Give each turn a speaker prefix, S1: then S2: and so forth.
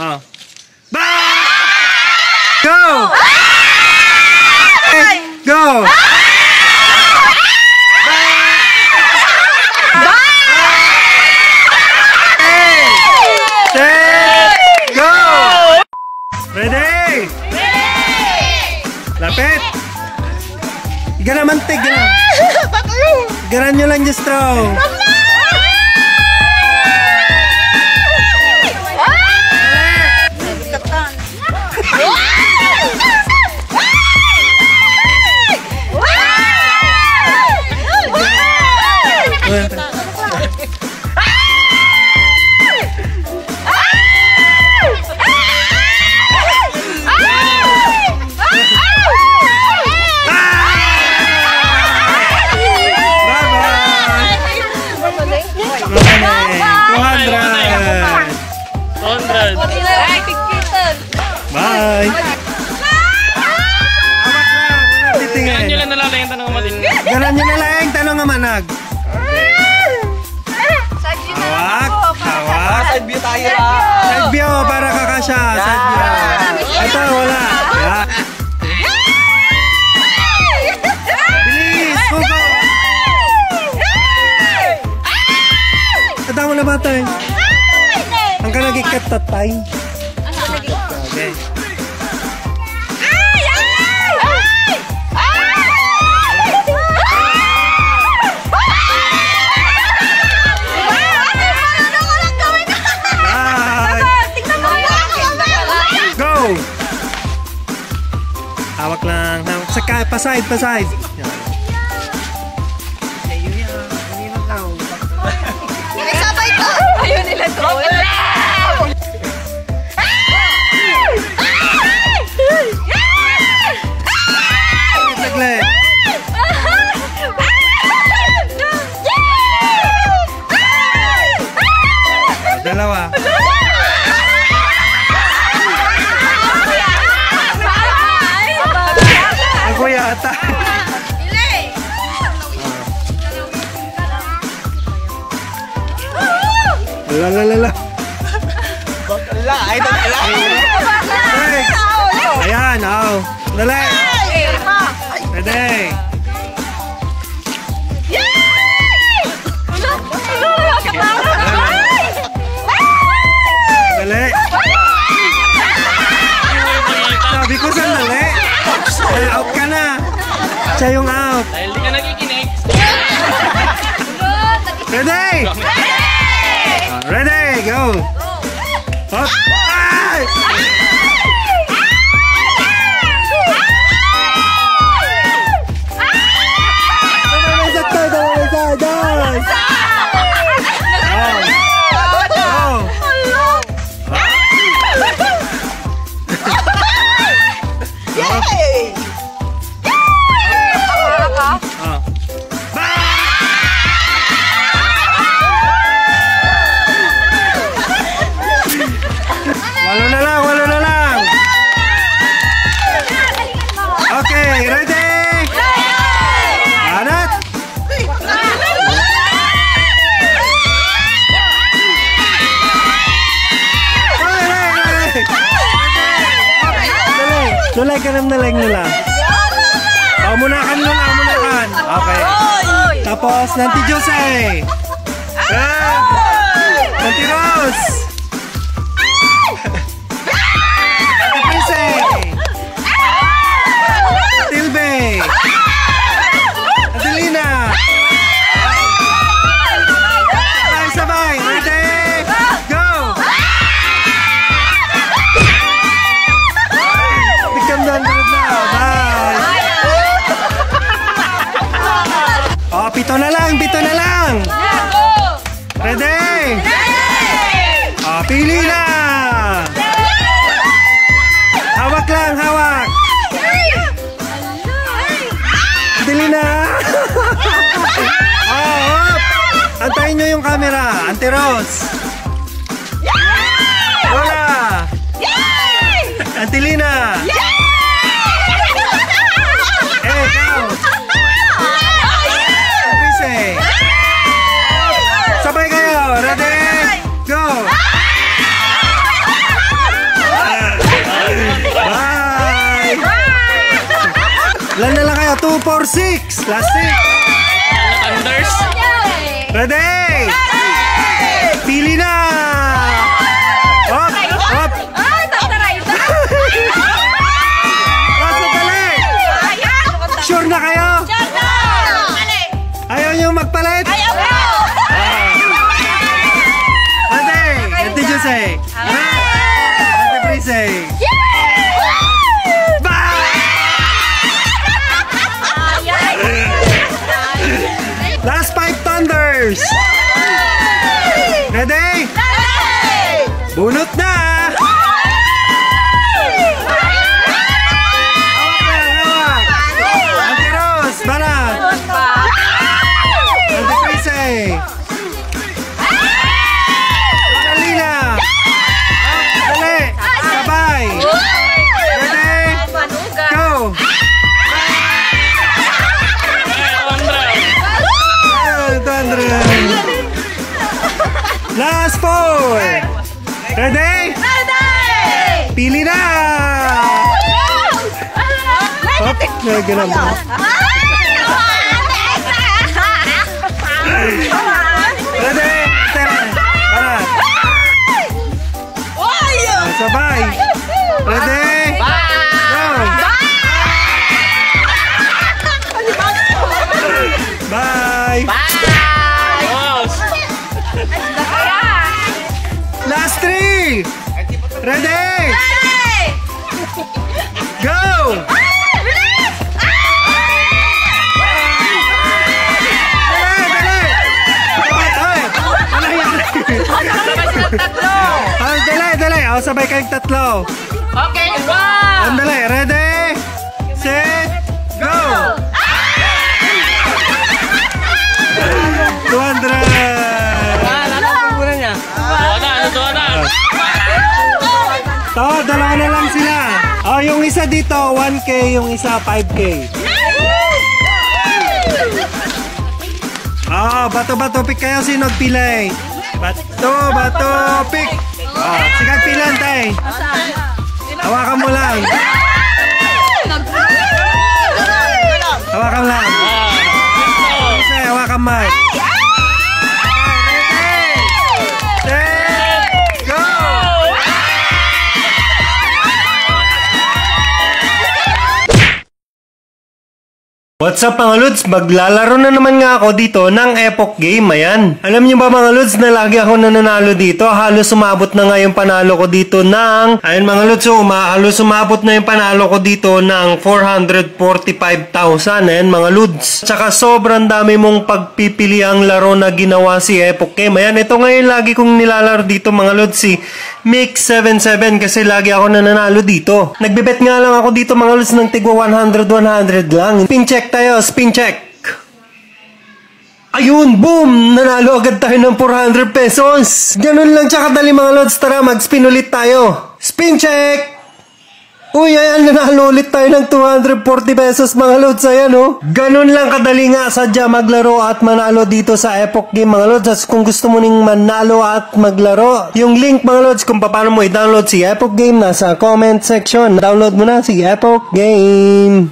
S1: Oh. Go! Go! Go! Ready? Lapit! Iga na mantig, gana. Garan nyo lang yung straw. Bye!
S2: Garan nyo lang nalalay yung tanong matin.
S1: Garan nyo nalalay yung tanong manag. Hawak! Hawak!
S3: Side view tayo lang.
S1: Side view para kakasya. Side view. Ito, wala. Bilis! Hugo! Tatawa na batay. Ang ka nagikat tatay. Okay. Go! Hawak lang. Saka, paside, paside.
S4: Sabay ko! Ayun nila to.
S1: Saglit. Dalawa. Ako yata. Lalalala.
S3: Bakala, ay bakala.
S1: Ayan, aw. Dali. Ready. Dali. Sabi ko sandali. Ay, out ka na. Siya yung out.
S2: Dahil di ka nakikinig.
S1: Ready? Ready, go. Hop. Ay! Walo na lang, walo na lang. Okay, ready? Anat? Nulay ka naman nalang nila. O, munakan nula, munakan. Okay. Tapos, Nanti Jose. Nanti Rose. Nanti Prise. Tilbe. Adelina. Sabay, sabay. Ready? Go! Become done na. Bye. Oh, pito na lang, pito na lang. Ready? Oh, pili na. Hawak lang, hawak. Dili na. Oh, hop. Antayin nyo yung camera. Auntie Rose. Wala. Auntie Lina. Ikaw. Sabay kayo. Ready? Go! 2, 4, 6. Last 6.
S2: Thunders.
S1: Ready? Pili na! Hop! Hop!
S4: Ay, tataray ito.
S1: Sandali! Sure na kayo? Ayaw nyo magpalit? Ready? Ate Jose. Ate Prise. Last 5 thunders. Ready? Bunot na! Hawak! Ate Rose, banat! Ate Prise! Annalena! Dali! Sabay! Ready? Go! Last 4! Ready? Pili na! Hop! Ganun mo. Ready? Banat! Sabay! Ready? Go! Bye! Last 3! Ready? Go! Dali! O, sabay kayong tatlo.
S2: Okay, wow!
S1: Andali, ready? Set, go! 200! To, dalawa na lang sila. O, yung isa dito, 1K, yung isa, 5K. Bato-bato pick kayo. Sino nagpilay? Bato, pick. Sige, pilan tayo. Hawakan mo lang. Hawakan lang. Isa, hawakan mo. What's up mga Lods? Maglalaro na naman nga ako dito ng Epoch Game. Ayan. Alam niyo ba mga Lods na lagi ako nananalo dito? Halos umabot na nga yung panalo ko dito ng... Ayan mga Lods, halos umabot na yung panalo ko dito ng 445,000. Ayan mga Lods. Tsaka sobrang dami mong pagpipili ang laro na ginawa si Epoch Game. Ayan, ito ngayon lagi kong nilalaro dito mga Lods, si Mix77 kasi lagi ako nananalo dito. Nagbibet nga lang ako dito mga Lods ng tigwa 100 lang. Pin check tayo, spin check. Ayun, boom! Nanalo agad tayo ng 400 pesos. Ganun lang tsaka dali mga Lods. Tara, mag-spin ulit tayo. Spin check! Uy, ayan, nanalo ulit tayo ng 240 pesos mga Lods. Ayan, oh. Ganun lang kadali nga sadya maglaro at manalo dito sa Epoch Game mga Lods. At kung gusto mo ning manalo at maglaro, yung link mga Lods kung paano mo i-download si Epoch Game nasa comment section. Download mo na si Epoch Game.